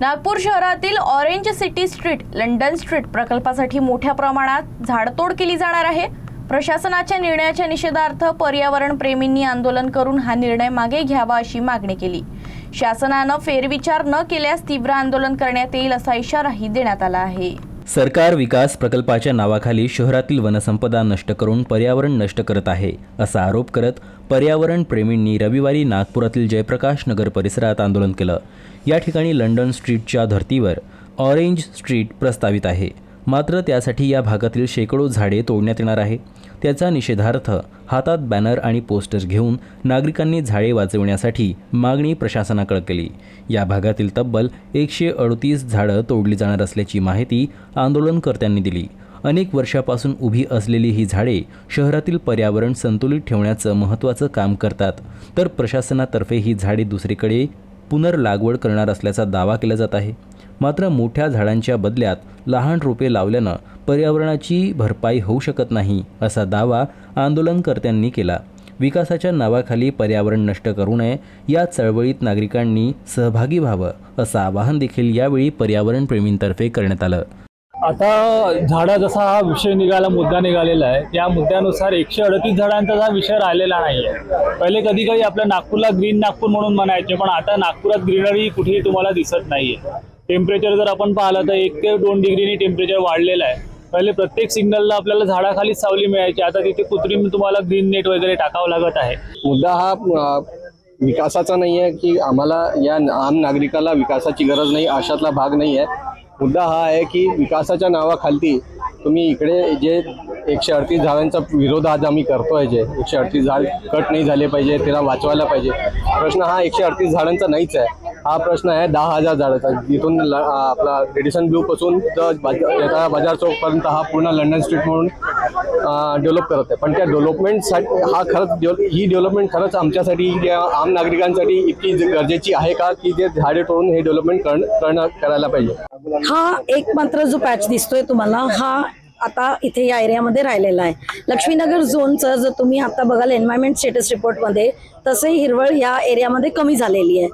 नागपूर शहरातील orange city street, London street प्रकल्पासाठी मोठ्या प्रमाणात झाडतोड केली जाणार आहे। प्रशासनाच्या निर्णयाच्या निषेधार्थ पर्यावरण प्रेमींनी आंदोलन करून हा निर्णय मागे घ्यावा अशी मागणी केली। शासनाने फेरविचार न केल्यास तीव्र आंदोलन करण्यात येईल असा इशाराही देण्यात आला आहे। सरकार विकास प्रकल्पाच्या नावाखाली शहरातील वनसंपदा नष्ट करून पर्यावरण नष्ट करत आहे असा आरोप करत पर्यावरण प्रेमींनी रविवारी नागपुरातील जयप्रकाश नगर परिसरात आंदोलन केलं। या ठिकाणी लंडन स्ट्रीटच्या धर्तीवर ऑरेंज स्ट्रीट प्रस्तावित आहे, मात्र त्यासाठी या भागातील शेकडो झाडे तोडण्यात येणार आहे। त्याचा निषेधार्थ हातात बॅनर आणि पोस्टर्स घेऊन नागरिकांनी झाडे वाचवण्यासाठी मागणी प्रशासनाकडे केली। या भागातील तब्बल 138 झाडं तोडली जाणार असल्याची माहिती आंदोलनकर्त्यांनी दिली। अनेक वर्षापासून उभी असलेली ही झाडे शहरातील पर्यावरण संतुलित ठेवण्याचं महत्त्वाचं काम करतात, तर प्रशासनातर्फे ही झाडे दुसरीकडे पुनर्लागवड करणार असल्याचा दावा केला जात आहे। मात्र मोठ्या झाडांच्या बदल्यात लहान रोपे लावल्यानं पर्यावरणाची भरपाई होऊ शकत नाही असा दावा आंदोलनकर्त्यांनी केला। विकासाच्या नावाखाली पर्यावरण नष्ट करू नये, या चळवळीत नागरिकांनी सहभागी व्हावं असं आवाहन देखील यावेळी पर्यावरण प्रेमींतर्फे करण्यात आलं। आता झाडा जसा हा विषय निघाला, मुद्दा निघालेला आहे, त्या मुद्द्यानुसार 138 झाडांचा हा विषय राहिलेला नाही आहे। पहिले कधी कधी आपल्या नागपूरला ग्रीन नागपूर म्हणून म्हणायचे, पण आता नागपुरात ग्रीनरी कुठेही तुम्हाला दिसत नाहीये। टेम्परेचर जर आपण पाहिलं तर 1 ते 2 डिग्रीनी टेम्परेचर वाढलेलं आहे। पहिले प्रत्येक सिग्नलला आपल्याला झाडाखाली सावली मिळायची, आता तिथे कृत्रिम तुम्हाला ग्रीन नेट वगैरे टाकावं लागत आहे। मुद्दा हा विकासाचा नाही आहे की आम्हाला या आम नागरिकाला विकासाची गरज नाही, अशातला भाग नाही आहे। मुद्दा हा आहे की विकासाच्या नावाखाली तुम्ही इकडे जे 138 झाडांचा विरोध आज आम्ही करतोय, जे 138 झाड कट नाही झाले पाहिजे, त्याला वाचवायला पाहिजे। प्रश्न हा 138 झाडांचा नाहीच आहे, हा प्रश्न आहे 10,000 झाडाचा। जिथून आपला रेडिसन ब्लू पासून तर बाजार चौकपर्यंत हा पूर्ण लंडन स्ट्रीट म्हणून डेव्हलप करत आहे। पण त्या डेव्हलपमेंटसाठी ही डेव्हलपमेंट खरंच आमच्यासाठी आम नागरिकांसाठी इतकी गरजेची आहे का की जे झाडे तोडून हे डेव्हलपमेंट करायला पाहिजे। हा एक मात्र जो पॅच दिसतोय तुम्हाला, हा आता इथे या एरियामध्ये राहिलेला आहे। लक्ष्मीनगर झोनचं जर तुम्ही आता बघाल एन्व्हायरमेंट स्टेटस रिपोर्टमध्ये, तसे हिरवळ या एरियामध्ये कमी झालेली आहे।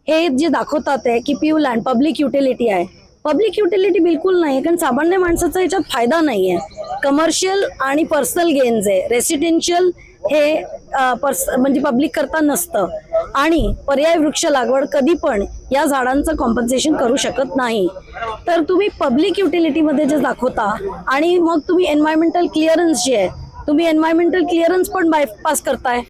हे जे दाखवतात आहे की पीयू लँड पब्लिक युटिलिटी आहे, पब्लिक युटिलिटी बिलकुल नाही, कारण सामान्य माणसाचा याच्यात फायदा नाही आहे। कमर्शियल आणि पर्सनल गेन्स आहे, रेसिडेन्शियल हे म्हणजे पब्लिक करता नसतं, आणि पर्याय वृक्ष लागवड कधी पण या झाडांचं कॉम्पन्सेशन करू शकत नाही। तर तुम्ही पब्लिक युटिलिटीमध्ये जे दाखवता आणि मग तुम्ही एन्व्हायरमेंटल क्लिअरन्स जे आहे, तुम्ही एन्व्हायरमेंटल क्लिअरन्स पण बायपास करताय।